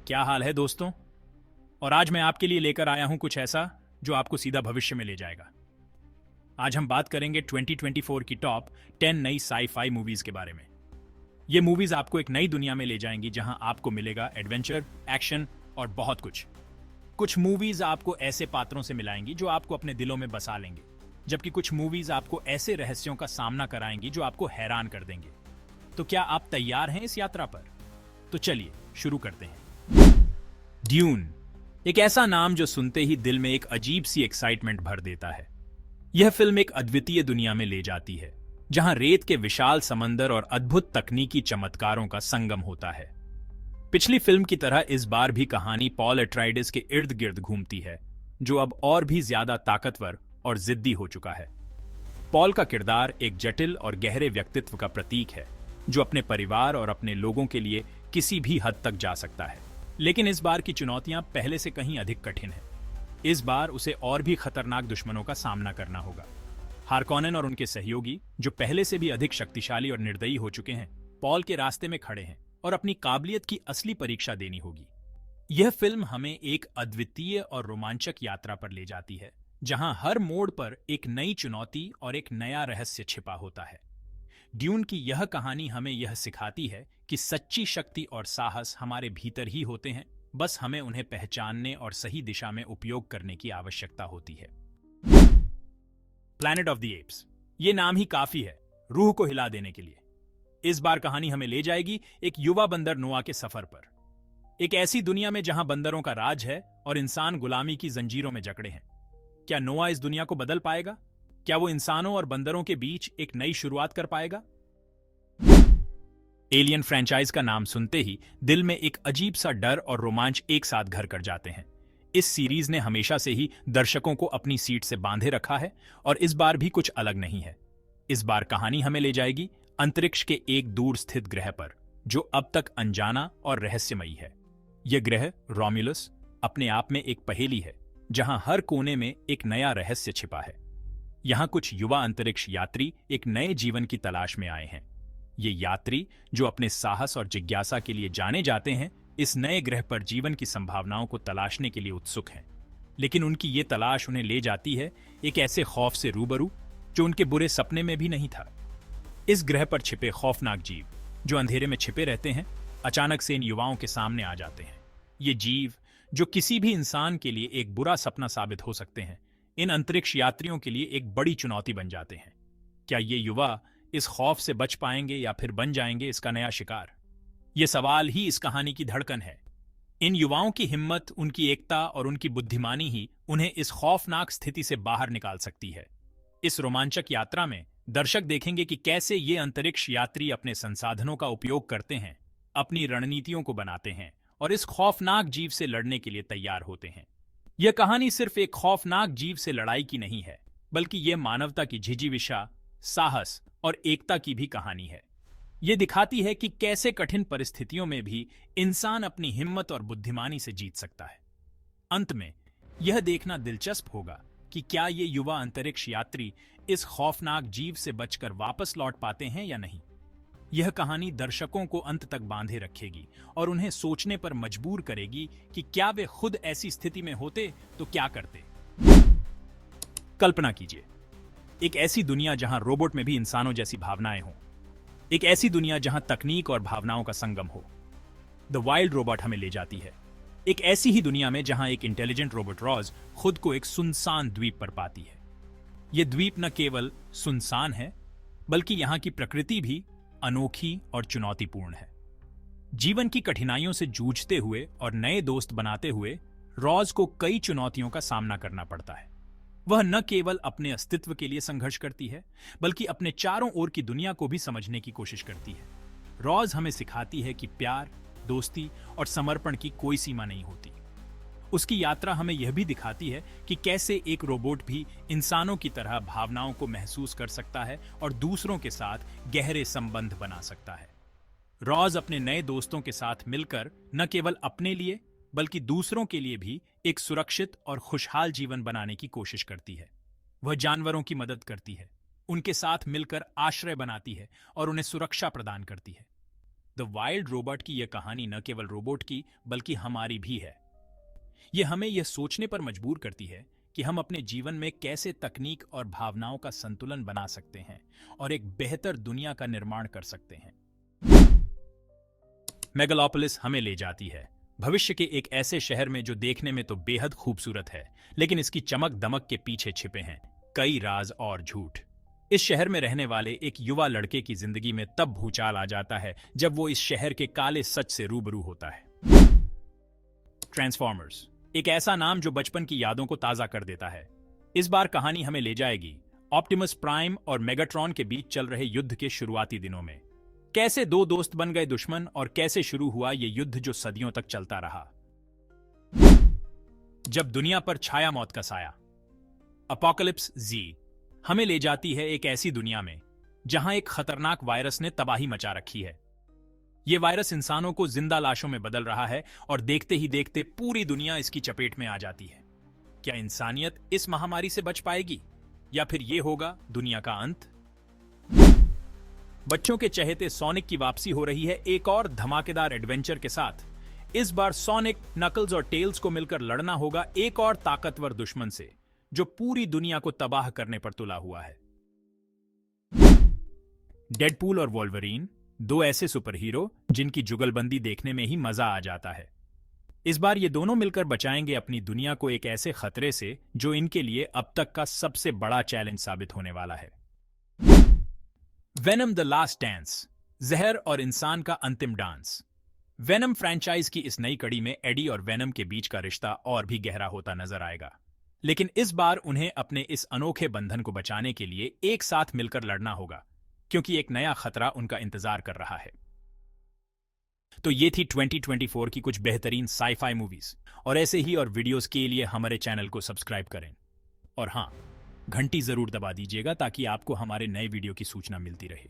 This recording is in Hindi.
क्या हाल है दोस्तों। और आज मैं आपके लिए लेकर आया हूं कुछ ऐसा जो आपको सीधा भविष्य में ले जाएगा। आज हम बात करेंगे 2024 की टॉप 10 नई साई-फाई मूवीज के बारे में। ये मूवीज आपको एक नई दुनिया में ले जाएंगी जहां आपको मिलेगा एडवेंचर, एक्शन और बहुत कुछ। कुछ मूवीज आपको ऐसे पात्रों से मिलाएंगी जो आपको अपने दिलों में बसा लेंगे, जबकि कुछ मूवीज आपको ऐसे रहस्यों का सामना कराएंगी जो आपको हैरान कर देंगे। तो क्या आप तैयार हैं इस यात्रा पर? तो चलिए शुरू करते हैं। ड्यून, एक ऐसा नाम जो सुनते ही दिल में एक अजीब सी एक्साइटमेंट भर देता है। यह फिल्म एक अद्वितीय दुनिया में ले जाती है जहां रेत के विशाल समंदर और अद्भुत तकनीकी चमत्कारों का संगम होता है। पिछली फिल्म की तरह इस बार भी कहानी पॉल एट्राइडिस के इर्द गिर्द घूमती है, जो अब और भी ज्यादा ताकतवर और जिद्दी हो चुका है। पॉल का किरदार एक जटिल और गहरे व्यक्तित्व का प्रतीक है, जो अपने परिवार और अपने लोगों के लिए किसी भी हद तक जा सकता है। लेकिन इस बार की चुनौतियां पहले से कहीं अधिक कठिन हैं। इस बार उसे और भी खतरनाक दुश्मनों का सामना करना होगा। हार्कोनेन और उनके सहयोगी, जो पहले से भी अधिक शक्तिशाली और निर्दयी हो चुके हैं, पॉल के रास्ते में खड़े हैं और अपनी काबिलियत की असली परीक्षा देनी होगी। यह फिल्म हमें एक अद्वितीय और रोमांचक यात्रा पर ले जाती है, जहां हर मोड़ पर एक नई चुनौती और एक नया रहस्य छिपा होता है। ड्यून की यह कहानी हमें यह सिखाती है कि सच्ची शक्ति और साहस हमारे भीतर ही होते हैं, बस हमें उन्हें पहचानने और सही दिशा में उपयोग करने की आवश्यकता होती है। प्लैनेट ऑफ द एप्स, ये नाम ही काफी है रूह को हिला देने के लिए। इस बार कहानी हमें ले जाएगी एक युवा बंदर नोआ के सफर पर, एक ऐसी दुनिया में जहां बंदरों का राज है और इंसान गुलामी की जंजीरों में जकड़े हैं। क्या नोआ इस दुनिया को बदल पाएगा? क्या वो इंसानों और बंदरों के बीच एक नई शुरुआत कर पाएगा? एलियन फ्रेंचाइज का नाम सुनते ही दिल में एक अजीब सा डर और रोमांच एक साथ घर कर जाते हैं। इस सीरीज ने हमेशा से ही दर्शकों को अपनी सीट से बांधे रखा है और इस बार भी कुछ अलग नहीं है। इस बार कहानी हमें ले जाएगी अंतरिक्ष के एक दूर स्थित ग्रह पर, जो अब तक अनजाना और रहस्यमयी है। यह ग्रह रोम्युलस अपने आप में एक पहेली है, जहां हर कोने में एक नया रहस्य छिपा है। यहां कुछ युवा अंतरिक्ष यात्री एक नए जीवन की तलाश में आए हैं। ये यात्री, जो अपने साहस और जिज्ञासा के लिए जाने जाते हैं, इस नए ग्रह पर जीवन की संभावनाओं को तलाशने के लिए उत्सुक हैं। लेकिन उनकी ये तलाश उन्हें ले जाती है एक ऐसे खौफ से रूबरू जो उनके बुरे सपने में भी नहीं था। इस ग्रह पर छिपे खौफनाक जीव, जो अंधेरे में छिपे रहते हैं, अचानक से इन युवाओं के सामने आ जाते हैं। ये जीव, जो किसी भी इंसान के लिए एक बुरा सपना साबित हो सकते हैं, इन अंतरिक्ष यात्रियों के लिए एक बड़ी चुनौती बन जाते हैं। क्या ये युवा इस खौफ से बच पाएंगे या फिर बन जाएंगे इसका नया शिकार? ये सवाल ही इस कहानी की धड़कन है। इन युवाओं की हिम्मत, उनकी एकता और उनकी बुद्धिमानी ही उन्हें इस खौफनाक स्थिति से बाहर निकाल सकती है। इस रोमांचक यात्रा में दर्शक देखेंगे कि कैसे ये अंतरिक्ष यात्री अपने संसाधनों का उपयोग करते हैं, अपनी रणनीतियों को बनाते हैं और इस खौफनाक जीव से लड़ने के लिए तैयार होते हैं। यह कहानी सिर्फ एक खौफनाक जीव से लड़ाई की नहीं है, बल्कि यह मानवता की झिझिविषा, साहस और एकता की भी कहानी है। यह दिखाती है कि कैसे कठिन परिस्थितियों में भी इंसान अपनी हिम्मत और बुद्धिमानी से जीत सकता है। अंत में यह देखना दिलचस्प होगा कि क्या ये युवा अंतरिक्ष यात्री इस खौफनाक जीव से बचकर वापस लौट पाते हैं या नहीं। यह कहानी दर्शकों को अंत तक बांधे रखेगी और उन्हें सोचने पर मजबूर करेगी कि क्या वे खुद ऐसी स्थिति में होते तो क्या करते। कल्पना कीजिए, एक ऐसी दुनिया जहां रोबोट में भी इंसानों जैसी भावनाएं हों, एक ऐसी दुनिया जहां तकनीक और भावनाओं का संगम हो। द वाइल्ड रोबोट हमें ले जाती है एक ऐसी ही दुनिया में जहां एक इंटेलिजेंट रोबोट रॉज खुद को एक सुनसान द्वीप पर पाती है। यह द्वीप न केवल सुनसान है, बल्कि यहां की प्रकृति भी अनोखी और चुनौतीपूर्ण है। जीवन की कठिनाइयों से जूझते हुए और नए दोस्त बनाते हुए रॉज को कई चुनौतियों का सामना करना पड़ता है। वह न केवल अपने अस्तित्व के लिए संघर्ष करती है, बल्कि अपने चारों ओर की दुनिया को भी समझने की कोशिश करती है। रॉज हमें सिखाती है कि प्यार, दोस्ती और समर्पण की कोई सीमा नहीं होती। उसकी यात्रा हमें यह भी दिखाती है कि कैसे एक रोबोट भी इंसानों की तरह भावनाओं को महसूस कर सकता है और दूसरों के साथ गहरे संबंध बना सकता है। रॉज अपने नए दोस्तों के साथ मिलकर न केवल अपने लिए बल्कि दूसरों के लिए भी एक सुरक्षित और खुशहाल जीवन बनाने की कोशिश करती है। वह जानवरों की मदद करती है, उनके साथ मिलकर आश्रय बनाती है और उन्हें सुरक्षा प्रदान करती है। द वाइल्ड रोबोट की यह कहानी न केवल रोबोट की बल्कि हमारी भी है। यह हमें यह सोचने पर मजबूर करती है कि हम अपने जीवन में कैसे तकनीक और भावनाओं का संतुलन बना सकते हैं और एक बेहतर दुनिया का निर्माण कर सकते हैं। मेगालोपोलिस हमें ले जाती है भविष्य के एक ऐसे शहर में जो देखने में तो बेहद खूबसूरत है, लेकिन इसकी चमक दमक के पीछे छिपे हैं कई राज और झूठ। इस शहर में रहने वाले एक युवा लड़के की जिंदगी में तब भूचाल आ जाता है जब वो इस शहर के काले सच से रूबरू होता है। ट्रांसफॉर्मर्स, एक ऐसा नाम जो बचपन की यादों को ताजा कर देता है। इस बार कहानी हमें ले जाएगी ऑप्टिमस प्राइम और मेगाट्रॉन के बीच चल रहे युद्ध के शुरुआती दिनों में। कैसे दो दोस्त बन गए दुश्मन और कैसे शुरू हुआ ये युद्ध जो सदियों तक चलता रहा। जब दुनिया पर छाया मौत का साया, अपोकलिप्स जी हमें ले जाती है एक ऐसी दुनिया में जहां एक खतरनाक वायरस ने तबाही मचा रखी है। यह वायरस इंसानों को जिंदा लाशों में बदल रहा है और देखते ही देखते पूरी दुनिया इसकी चपेट में आ जाती है। क्या इंसानियत इस महामारी से बच पाएगी या फिर यह होगा दुनिया का अंत? बच्चों के चहेते सोनिक की वापसी हो रही है एक और धमाकेदार एडवेंचर के साथ। इस बार सोनिक, नकल्स और टेल्स को मिलकर लड़ना होगा एक और ताकतवर दुश्मन से जो पूरी दुनिया को तबाह करने पर तुला हुआ है। डेडपूल और वोल्वरीन, दो ऐसे सुपर हीरो जिनकी जुगलबंदी देखने में ही मजा आ जाता है। इस बार ये दोनों मिलकर बचाएंगे अपनी दुनिया को एक ऐसे खतरे से जो इनके लिए अब तक का सबसे बड़ा चैलेंज साबित होने वाला है। वेनम द लास्ट डांस, जहर और इंसान का अंतिम डांस। वेनम फ्रैंचाइज की इस नई कड़ी में एडी और वेनम के बीच का रिश्ता और भी गहरा होता नजर आएगा, लेकिन इस बार उन्हें अपने इस अनोखे बंधन को बचाने के लिए एक साथ मिलकर लड़ना होगा, क्योंकि एक नया खतरा उनका इंतजार कर रहा है। तो ये थी 2024 की कुछ बेहतरीन साई-फाई मूवीज, और ऐसे ही और वीडियोस के लिए हमारे चैनल को सब्सक्राइब करें और हां, घंटी जरूर दबा दीजिएगा ताकि आपको हमारे नए वीडियो की सूचना मिलती रहे।